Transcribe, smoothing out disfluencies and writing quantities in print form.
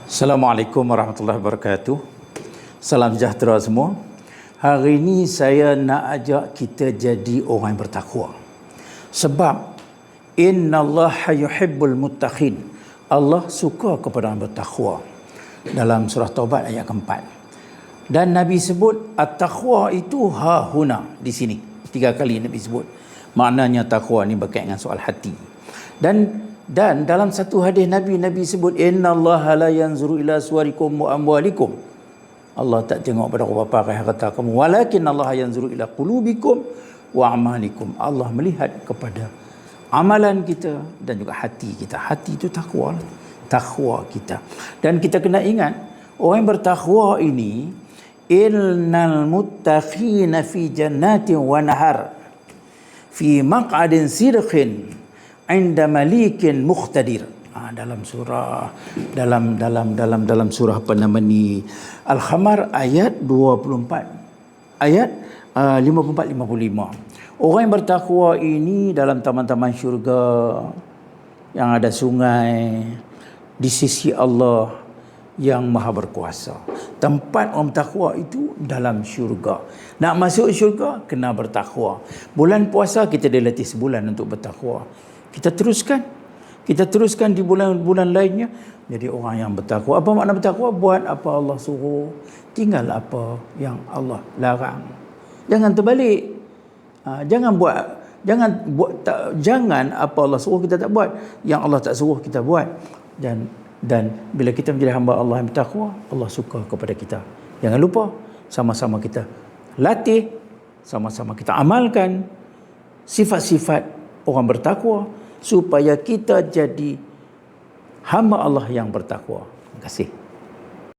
Assalamualaikum warahmatullahi wabarakatuh. Salam sejahtera semua. Hari ini saya nak ajak kita jadi orang yang bertakwa. Sebab innallaha yuhibbul muttaqin. Allah suka kepada orang bertakwa. Dalam surah Taubat ayat keempat. Dan Nabi sebut at-taqwa itu hahuna, di sini. 3 kali Nabi sebut. Maknanya takwa ni berkaitan dengan soal hati. Dan dalam satu hadis Nabi sebut innallaha la yanzuru ila suwarikum wa amwalikum. Allah tak tengok pada rupa harta kamu, walakin Allah yanzuru ila qulubikum wa amalikum. Allah melihat kepada amalan kita dan juga hati kita. Hati itu takwa kita. Dan kita kena ingat, orang yang bertakwa ini innal muttaqina fi jannatin wa nahar fi maq'adin sidqin 'inda malikin muqtadir. Dalam surah apa nama ni, Al-Khamar ayat 24, ayat 54-55. Orang yang bertakwa ini dalam taman-taman syurga yang ada sungai di sisi Allah yang maha berkuasa. Tempat orang bertakwa itu dalam syurga. Nak masuk syurga kena bertakwa. Bulan puasa kita dilatih sebulan untuk bertakwa. Kita teruskan di bulan-bulan lainnya jadi orang yang bertakwa. Apa makna bertakwa? Buat apa Allah suruh, tinggal apa yang Allah larang. Jangan terbalik. Jangan apa Allah suruh kita tak buat, yang Allah tak suruh kita buat. Dan bila kita menjadi hamba Allah yang bertakwa, Allah suka kepada kita. Jangan lupa, sama-sama kita latih, sama-sama kita amalkan sifat-sifat orang bertakwa supaya kita jadi hamba Allah yang bertakwa. Terima kasih.